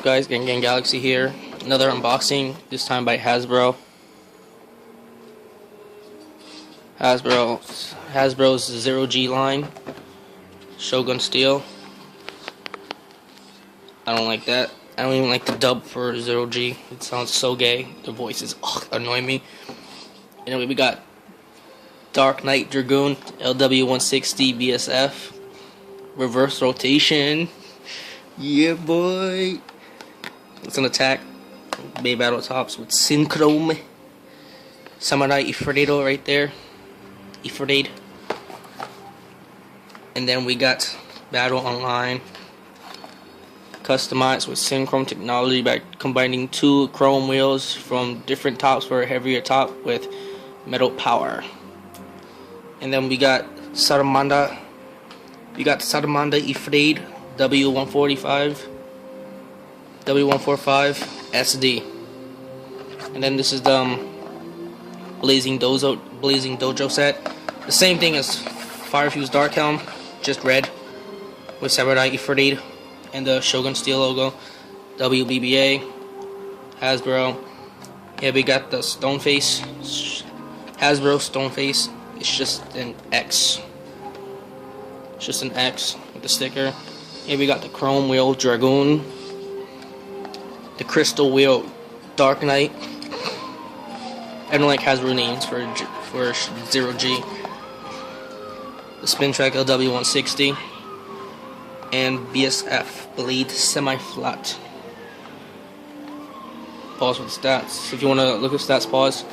guys? Gang Galaxy here. Another unboxing, this time by Hasbro. Hasbro's Zero G line. Shogun Steel. I don't like that. I don't even like the dub for Zero G. It sounds so gay. The voices annoy me. Anyway, we got DarkKnight Dragooon LW160 BSF. Reverse rotation. Yeah, boy. It's an attack. Bay Battle Tops with Synchrome. Samurai Ifredo right there. Ifredo. And then we got Battle Online. Customized with Synchrome technology by combining two chrome wheels from different tops for a heavier top with metal power. And then we got Saramanda. We got Saramanda Ifredo W145 SD. And then this is the Blazing Dojo set. The same thing as Fire Fuse Dark Helm, just red with Samurai Ifredo and the Shogun Steel logo. WBBA, Hasbro. Yeah, we got the stone face, Hasbro stone face. It's just an X. It's just an X with the sticker. Here we got the chrome wheel Dragooon, the crystal wheel DarkKnight. I don't like Hasbro names for Zero G. The Spin Track LW160 and BSF Blade Semi-Flat. Pause with stats. If you want to look at stats, pause.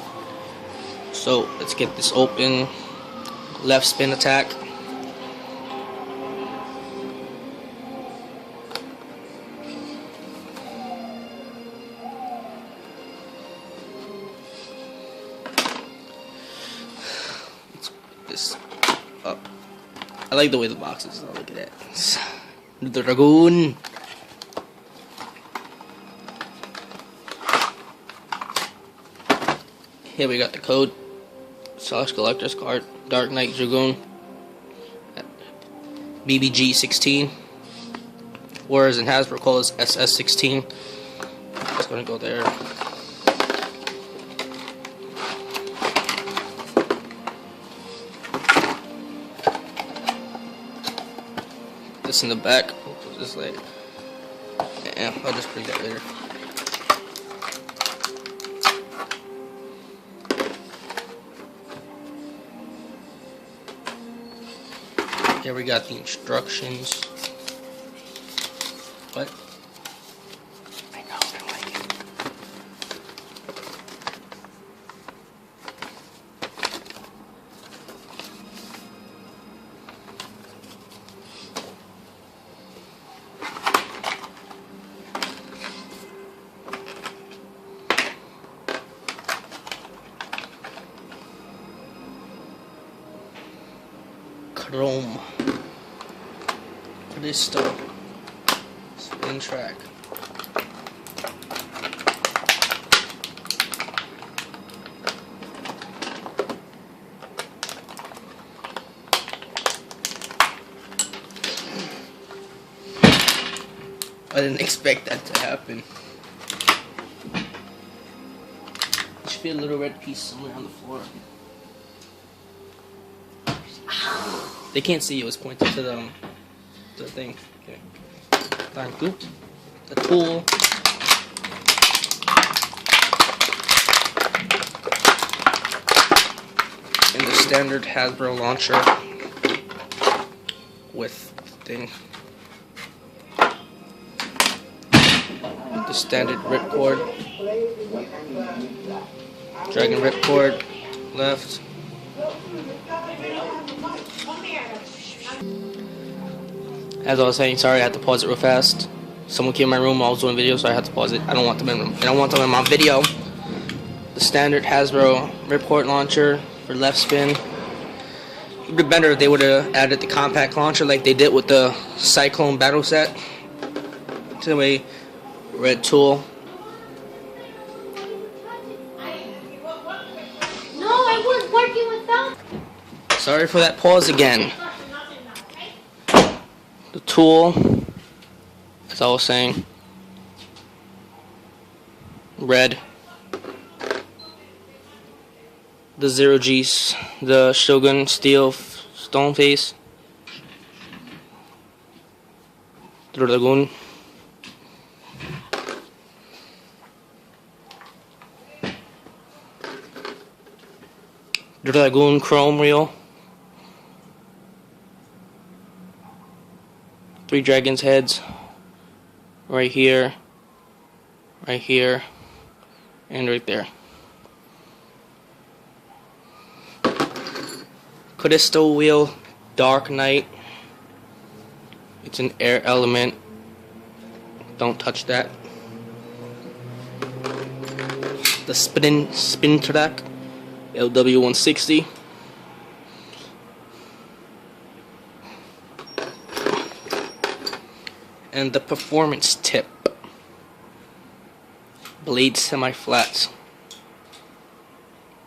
So let's get this open. Left spin attack. Let's put this up. I like the way the box is. Look at that. The Dragooon. Here we got the code. / collector's card. DarkKnight Dragooon. BBG16. Whereas in Hasbro calls SS16. It's gonna go there. This in the back. Just like, yeah, I'll just bring that later. Here we got the instructions. What? I know, I don't like it. Chrome. Crystal. Spin track. I didn't expect that to happen. There should be a little red piece somewhere on the floor. They can't see it was pointed to the thing. Okay. Thank you. The tool. And the standard Hasbro launcher with thing. The standard ripcord. Dragon ripcord. Left. As I was saying, sorry, I had to pause it real fast. Someone came in my room while I was doing video, so I had to pause it. I don't want them in my video. The standard Hasbro ripcord launcher for left spin. It would be better if they would have added the compact launcher like they did with the Cyclone battle set. Anyway, red tool. No, I was working with them. Sorry for that pause again. The tool, as I was saying, red. The 0Gs, the Shogun Steel Stone Face. Dragooon. Dragooon Chrome Reel. 3 dragons heads. Right here. Right here. And right there. Crystal Wheel DarkKnight. It's an air element. Don't touch that. The spin track LW160. And the performance tip blade semi-flats.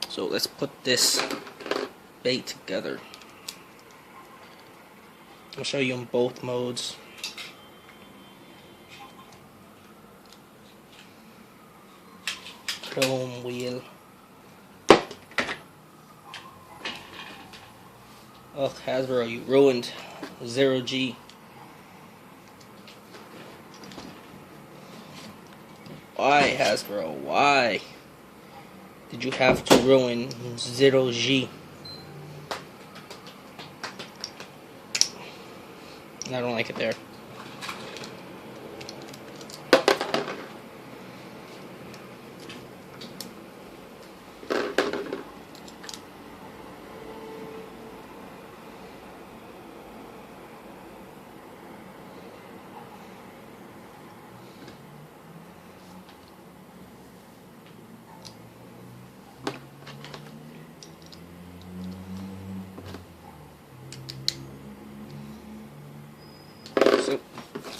So let's put this bait together. I'll show you in both modes. Chrome wheel. Oh, Hasbro, you ruined 0G. Why, Hasbro? Why did you have to ruin 0G? I don't like it there. So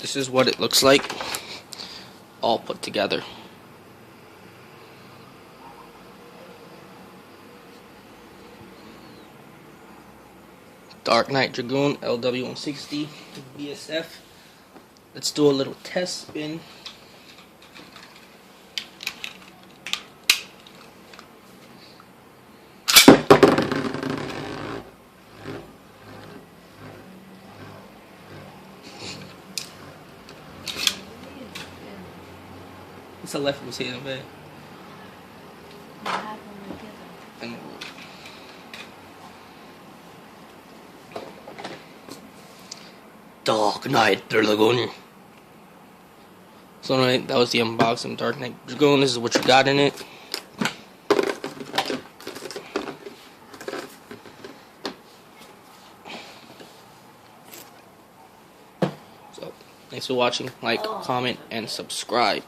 this is what it looks like, all put together. DarkKnight Dragooon LW160 BSF. Let's do a little test spin. It's a left from seeing it. DarkKnight Dragooon. So anyway, that was the unboxing of DarkKnight Dragooon. This is what you got in it. So thanks for watching. Like, comment, and subscribe.